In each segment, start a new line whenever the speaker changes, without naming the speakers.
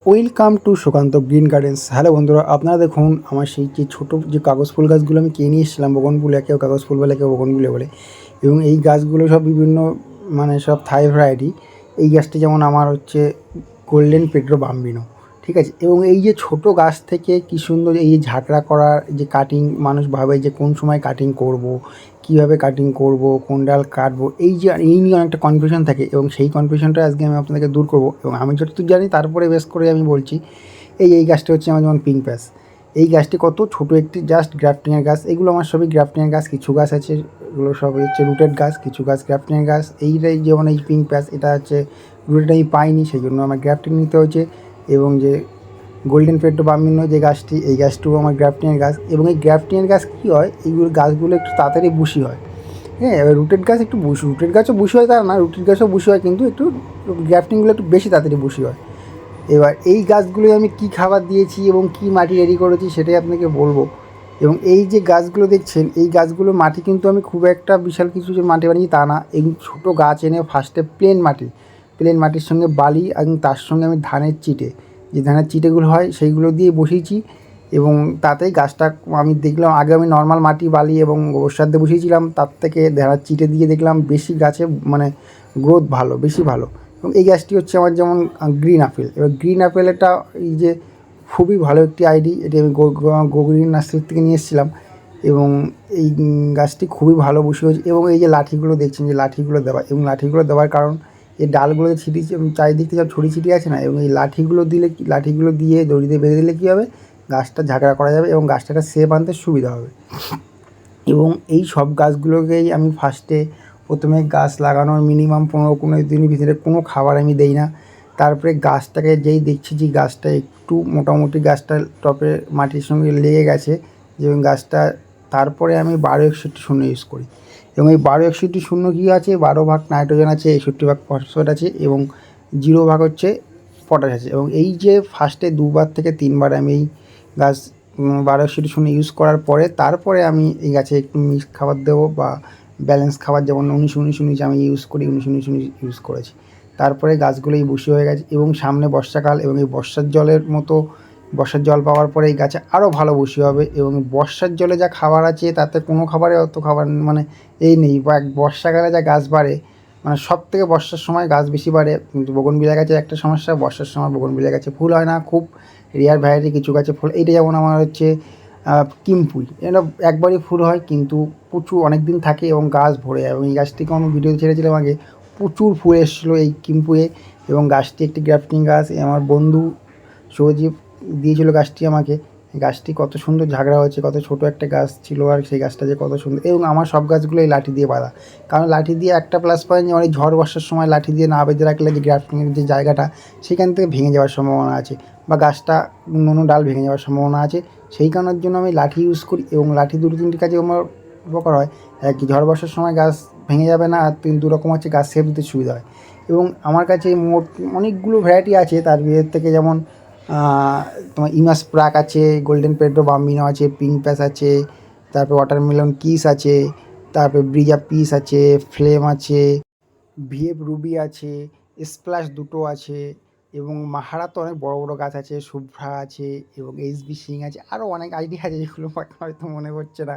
Welcome to Sukanta green gardens. Hello বন্ধুরা, আপনারা দেখুন আমার সেই যে ছোটো যে কাগজ ফুল গাছগুলো আমি কিনে নিয়ে এসেছিলাম, বগনভিলিয়া, কেউ কাগজ ফুল বলে, কেউ বগনভিলিয়া বলে। এবং এই গাছগুলো সব বিভিন্ন সব থাই ভ্যারাইটি। এই গাছটি যেমন আমার হচ্ছে গোল্ডেন পেড্রো বাম্বিনো, ঠিক আছে। এবং এই যে ছোট গাছ থেকে কী সুন্দর এই যে ঝাঁকড়া করার যে কাটিং, মানুষ ভাবে যে কোন সময় কাটিং করব, কীভাবে কাটিং করব, কোন ডাল কাটবো, এই নিয়ে অনেকটা কনফিউশন থাকে। এবং সেই কনফিউশনটা আজকে আমি আপনাদেরকে দূর করব। এবং আমি যতদূর জানি তারপরে বেস করে আমি বলছি। এই গাছটা হচ্ছে আমার যেমন পিঙ্ক প্যাস। এই গাছটি কত ছোট একটি জাস্ট গ্রাফটিংয়ের গাছ। এগুলো আমার সবই গ্রাফটিংয়ের গাছ। কিছু গাছ আছে এগুলো সবই হচ্ছে রুটেড গাছ, কিছু গাছ গ্রাফটিংয়ের গাছ। এইটাই যেমন এই পিঙ্ক প্যাস, এটা হচ্ছে রুটেড আমি পাইনি, সেই জন্য আমার গ্রাফটিং নিতে হয়েছে। এবং যে গোল্ডেন পেড্রো বাম্বিনো যে গাছটি, এই গাছটিও আমার গ্রাফটিংয়ের গাছ। এবং এই গ্রাফটিংয়ের গাছ কী হয়, এইগুলো গাছগুলো একটু তাড়াতাড়ি বুশি হয়। হ্যাঁ, এবার রুটেড গাছ একটু রুটেড গাছও বুশি হয় তা না, রুটেড গাছও বুশি হয়, কিন্তু একটু গ্রাফটিংগুলো একটু বেশি তাড়াতাড়ি বুশি হয়। এবার এই গাছগুলোই আমি কী খাবার দিয়েছি এবং কী মাটি রেডি করেছি সেটাই আপনাকে বলবো। এবং এই যে গাছগুলো দেখছেন, এই গাছগুলো মাটি কিন্তু আমি খুব একটা বিশাল কিছু যে মাটি বানিয়েছি তা না। এই ছোটো গাছ এনে ফার্স্টে প্লেন মাটির সঙ্গে বালি এবং তার সঙ্গে আমি ধানের চিটে, যে ধানের চিটেগুলো হয় সেইগুলো দিয়ে বসিয়েছি। এবং তাতেই গাছটা আমি দেখলাম, আগে আমি নর্মাল মাটি, বালি এবং গোবর সার দিয়ে বসিয়েছিলাম, তার থেকে ধানের চিটে দিয়ে দেখলাম বেশি গাছে গ্রোথ ভালো, বেশি ভালো। এবং এই গাছটি হচ্ছে আমার যেমন গ্রিন আপেল। এবার গ্রিন আপেল এটা এই যে খুবই ভালো একটি আইডি, এটি আমি গো গ্রিন নার্সারি থেকে নিয়ে এসেছিলাম। এবং এই গাছটি খুবই ভালো বসে হয়েছে। এবং এই যে লাঠিগুলো দেখছেন, যে লাঠিগুলো দেওয়া, এবং লাঠিগুলো দেওয়ার কারণ এই ডালগুলো যে চারিদিক থেকে ছড়ি ছিটিয়ে আছে না, এবং এই লাঠিগুলো দিয়ে দড়িতে বেঁধে দিলে কী হবে, গাছটা ঝাঁকড়া করা যাবে এবং গাছটাকে শেপ আনতে সুবিধা হবে। এবং এই সব গাছগুলোকেই আমি প্রথমে গাছ লাগানোর মিনিমাম 15-20 দিনের ভিতরে কোনো খাবার আমি দেই না। তারপরে গাছটাকে যেই দেখছি যে গাছটা একটু মোটামুটি গাছটা টপে মাটির সঙ্গে লেগে গেছে, এবং গাছটা, তারপরে আমি 12-61-0 ইউজ করি। এবং এই 12-61-0 কী আছে, 12 ভাগ নাইট্রোজেন আছে, 61 ভাগ ফসফেট আছে, এবং 0 ভাগ হচ্ছে পটাশ আছে। এবং এই যে ফার্স্টে 2বার থেকে 3বার আমি এই গাছ 12-61-0 ইউজ করার পরে, তারপরে আমি এই গাছে একটু মিক্সড খাবার দেবো বা ব্যালেন্স খাবার, যেমন 19-19-19 আমি ইউজ করি, 19-19-19 ইউজ করেছি। তারপরে গাছগুলো এই বুশি হয়ে গেছে। এবং সামনে বর্ষাকাল, এবং এই বর্ষার জল পাওয়ার পরে এই গাছে আরও ভালো বুশি হবে। এবং বর্ষার জলে যা খাবার আছে তাতে কোনো খাবারে অত খাবার এই নেই। বা বর্ষাকালে যা গাছ বাড়ে, সবথেকে বর্ষার সময় গাছ বেশি বাড়ে। কিন্তু বোগনভিলিয়া গাছের একটা সমস্যা, বর্ষার সময় বোগনভিলিয়া গাছে ফুল হয় না, খুব রেয়ার ভ্যারাইটি কিছু গাছে ফুল। এইটা যেমন আমার হচ্ছে কিমপুই, এটা একবারই ফুল হয়, কিন্তু প্রচুর অনেক দিন থাকে এবং গাছ ভরে যায়। এবং এই গাছটিকে আমি ভিডিও ছেড়েছিলাম আগে, প্রচুর ফুল এসেছিলো এই কিমপুয়ে। এবং গাছটি একটি গ্রাফটিং গাছ, আমার বন্ধু সৌজীব দিয়েছিল গাছটি আমাকে। গাছটি কত সুন্দর ঝাগড়া হয়েছে, কত ছোট একটা গাছ ছিল, আর সেই গাছটা যে কত সুন্দর। এবং আমার সব গাছগুলো এই লাঠি দিয়ে বাঁধা, কারণ লাঠি দিয়ে একটা প্লাস পয়েন্ট, যেমন এই ঝড় বর্ষার সময় লাঠি দিয়ে না বেঁধে রাখলে যে গ্রাফটিংয়ের যে জায়গাটা, সেখান থেকে ভেঙে যাওয়ার সম্ভাবনা আছে, বা গাছটা অন্য ডাল ভেঙে যাওয়ার সম্ভাবনা আছে। সেই কারণের জন্য আমি লাঠি ইউজ করি। এবং লাঠি 2-3টি কাজে আমার উপকার হয়। কি ঝড় বর্ষার সময় গাছ ভেঙে যাবে না, আর 2 রকম হচ্ছে গাছ শেপ দিতে সুবিধা হয়। এবং আমার কাছে মোট অনেকগুলো ভ্যারাইটি আছে, তার ভিতর থেকে যেমন তোমার ইমাস প্রাক আছে, গোল্ডেন পেড্রো বাম্বিনো আছে, পিঙ্ক প্যাস আছে, তারপর ওয়াটারমেলন কিস আছে, তারপর ব্রিজা পিস আছে, ফ্লেম আছে, ভিএফ রুবি আছে, স্প্ল্যাশ 2টো আছে। এবং মাহারা তো অনেক বড় বড় গাছ আছে, শুভ্রা আছে, এবং এইচবি সিং আছে, আরও অনেক আইডি আছে যেগুলো হয়তো মনে পড়ছে না।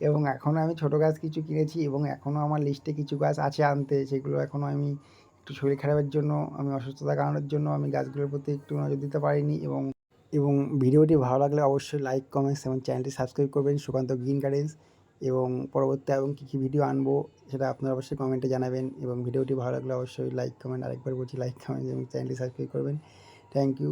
এবং এখনও আমি ছোটো গাছ কিছু কিনেছি, এবং এখনও আমার লিস্টে কিছু গাছ আছে আনতে, সেগুলো এখনও আমি একটু শরীর খারাপের জন্য, আমি অসুস্থতার কারণের জন্য আমি গাছগুলোর প্রতি একটু নজর দিতে পারিনি। এবং ভিডিওটি ভালো লাগলে অবশ্যই লাইক, কমেন্টস এবং চ্যানেলটি সাবস্ক্রাইব করবেন, সুকান্ত গ্রিন গার্ডেন্স। এবং পরবর্তী এবং কী ভিডিও আনবো সেটা আপনারা অবশ্যই কমেন্টে জানাবেন। এবং ভিডিওটি ভালো লাগলে অবশ্যই লাইক, কমেন্ট, আরেকবার বলছি লাইক, কমেন্ট এবং চ্যানেলটি সাবস্ক্রাইব করবেন। Thank you.